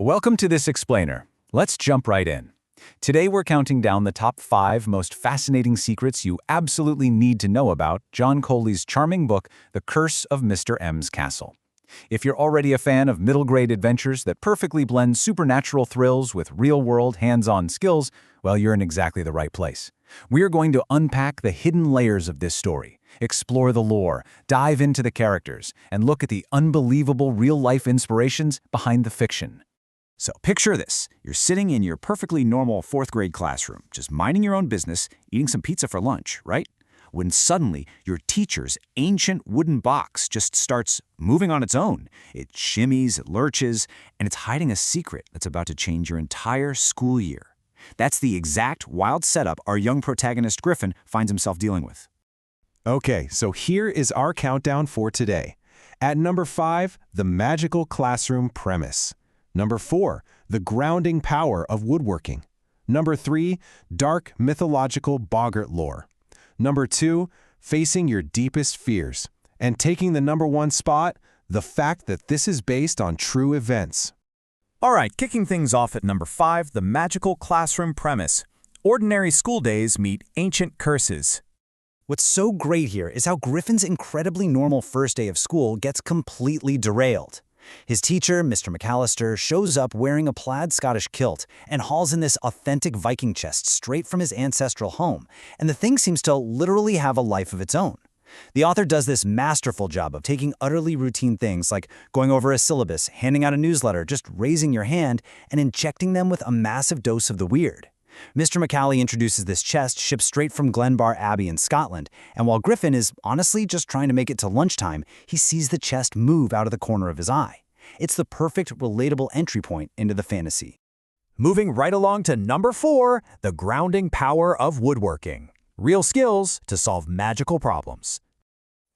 Welcome to this explainer. Let's jump right in. Today we're counting down the top 5 most fascinating secrets you absolutely need to know about John Coley's charming book, The Curse of Mr. M's Castle. If you're already a fan of middle-grade adventures that perfectly blend supernatural thrills with real-world hands-on skills, well, you're in exactly the right place. We're going to unpack the hidden layers of this story, explore the lore, dive into the characters, and look at the unbelievable real-life inspirations behind the fiction. So picture this. You're sitting in your perfectly normal 4th grade classroom, just minding your own business, eating some pizza for lunch, right? When suddenly your teacher's ancient wooden box just starts moving on its own. It shimmies, it lurches, and it's hiding a secret that's about to change your entire school year. That's the exact wild setup our young protagonist Griffin finds himself dealing with. Okay, so here is our countdown for today. At number 5, the magical classroom premise. Number 4, the grounding power of woodworking. Number 3, dark mythological boggart lore. Number 2, facing your deepest fears. And taking the number 1 spot, the fact that this is based on true events. All right, kicking things off at number 5, the magical classroom premise. Ordinary school days meet ancient curses. What's so great here is how Griffin's incredibly normal first day of school gets completely derailed. His teacher, Mr. McAllister, shows up wearing a plaid Scottish kilt and hauls in this authentic Viking chest straight from his ancestral home, and the thing seems to literally have a life of its own. The author does this masterful job of taking utterly routine things like going over a syllabus, handing out a newsletter, just raising your hand, and injecting them with a massive dose of the weird. Mr. McCallie introduces this chest shipped straight from Glenbar Abbey in Scotland, and while Griffin is honestly just trying to make it to lunchtime, he sees the chest move out of the corner of his eye. It's the perfect, relatable entry point into the fantasy. Moving right along to number 4, the grounding power of woodworking. Real skills to solve magical problems.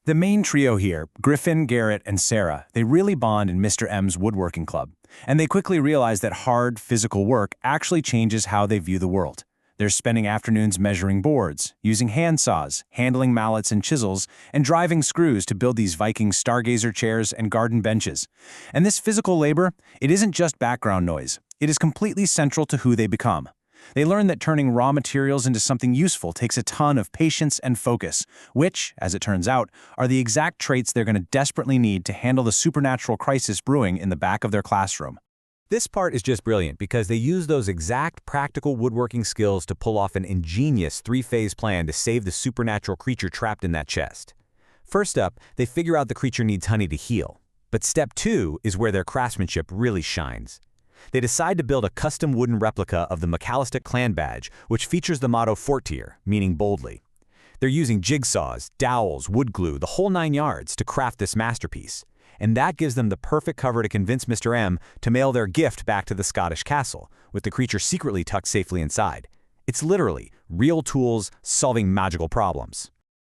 The main trio here, Griffin, Garrett, and Sarah, they really bond in Mr. M's woodworking club, and they quickly realize that hard, physical work actually changes how they view the world. They're spending afternoons measuring boards, using hand saws, handling mallets and chisels, and driving screws to build these Viking stargazer chairs and garden benches. And this physical labor, it isn't just background noise. It is completely central to who they become. They learn that turning raw materials into something useful takes a ton of patience and focus, which, as it turns out, are the exact traits they're going to desperately need to handle the supernatural crisis brewing in the back of their classroom. This part is just brilliant because they use those exact practical woodworking skills to pull off an ingenious 3-phase plan to save the supernatural creature trapped in that chest. First up, they figure out the creature needs honey to heal. But step 2 is where their craftsmanship really shines. They decide to build a custom wooden replica of the McAllister clan badge, which features the motto Fortier, meaning boldly. They're using jigsaws, dowels, wood glue, the whole 9 yards to craft this masterpiece. And that gives them the perfect cover to convince Mr. M to mail their gift back to the Scottish castle, with the creature secretly tucked safely inside. It's literally real tools solving magical problems.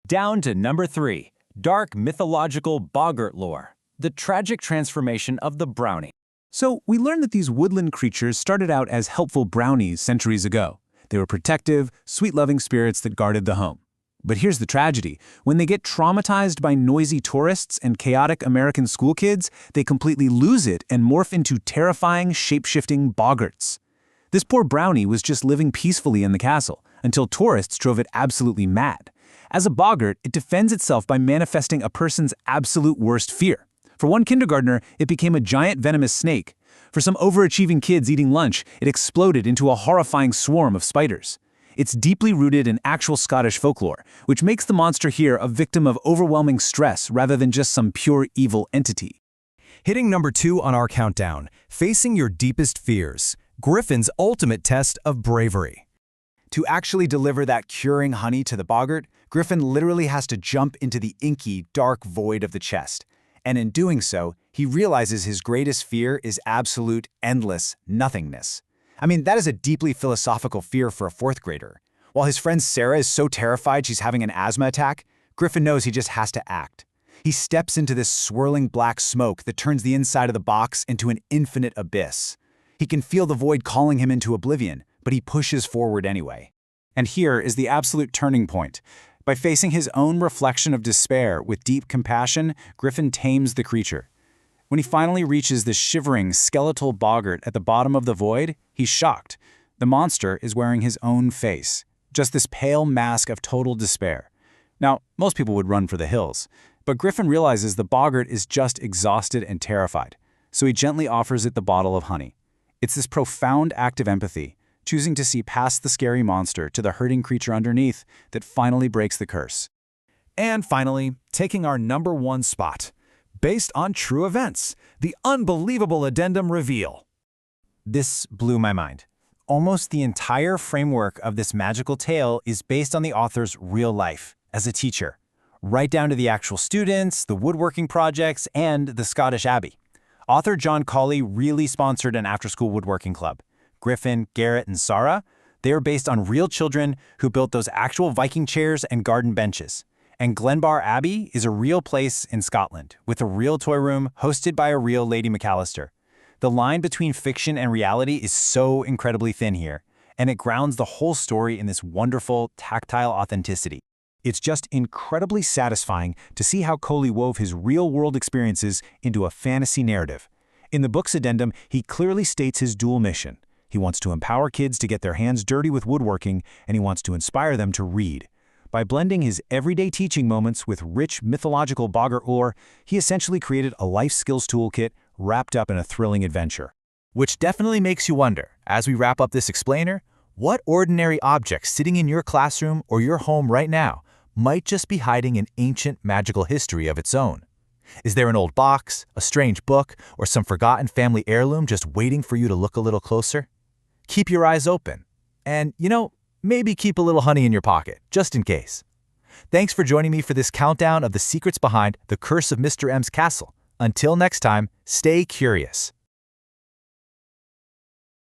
Down to number 3, dark mythological boggart lore, the tragic transformation of the brownie. So we learned that these woodland creatures started out as helpful brownies centuries ago. They were protective, sweet-loving spirits that guarded the home. But here's the tragedy. When they get traumatized by noisy tourists and chaotic American school kids, they completely lose it and morph into terrifying, shape-shifting boggarts. This poor brownie was just living peacefully in the castle until tourists drove it absolutely mad. As a boggart, it defends itself by manifesting a person's absolute worst fear. For one kindergartner, it became a giant venomous snake. For some overachieving kids eating lunch, it exploded into a horrifying swarm of spiders. It's deeply rooted in actual Scottish folklore, which makes the monster here a victim of overwhelming stress rather than just some pure evil entity. Hitting number 2 on our countdown, facing your deepest fears, Griffin's ultimate test of bravery. To actually deliver that curing honey to the boggart, Griffin literally has to jump into the inky, dark void of the chest. And in doing so, he realizes his greatest fear is absolute, endless nothingness. I mean, that is a deeply philosophical fear for a 4th grader. While his friend Sarah is so terrified she's having an asthma attack, Griffin knows he just has to act. He steps into this swirling black smoke that turns the inside of the box into an infinite abyss. He can feel the void calling him into oblivion, but he pushes forward anyway. And here is the absolute turning point. By facing his own reflection of despair with deep compassion, Griffin tames the creature. When he finally reaches the shivering, skeletal boggart at the bottom of the void, he's shocked. The monster is wearing his own face, just this pale mask of total despair. Now, most people would run for the hills, but Griffin realizes the boggart is just exhausted and terrified, so he gently offers it the bottle of honey. It's this profound act of empathy, choosing to see past the scary monster to the hurting creature underneath, that finally breaks the curse. And finally, taking our number 1 spot. Based on true events, the unbelievable addendum reveal. This blew my mind. Almost the entire framework of this magical tale is based on the author's real life as a teacher, right down to the actual students, the woodworking projects, and the Scottish Abbey. Author John Cawley really sponsored an after-school woodworking club. Griffin, Garrett, and Sarah, they are based on real children who built those actual Viking chairs and garden benches. And Glenbar Abbey is a real place in Scotland, with a real toy room hosted by a real Lady McAllister. The line between fiction and reality is so incredibly thin here, and it grounds the whole story in this wonderful, tactile authenticity. It's just incredibly satisfying to see how Cawley wove his real-world experiences into a fantasy narrative. In the book's addendum, he clearly states his dual mission. He wants to empower kids to get their hands dirty with woodworking, and he wants to inspire them to read. By blending his everyday teaching moments with rich mythological boggart lore, he essentially created a life skills toolkit wrapped up in a thrilling adventure. Which definitely makes you wonder, as we wrap up this explainer, what ordinary object sitting in your classroom or your home right now might just be hiding an ancient magical history of its own? Is there an old box, a strange book, or some forgotten family heirloom just waiting for you to look a little closer? Keep your eyes open. And, maybe keep a little honey in your pocket, just in case. Thanks for joining me for this countdown of the secrets behind The Curse of Mr. M's Castle. Until next time, stay curious.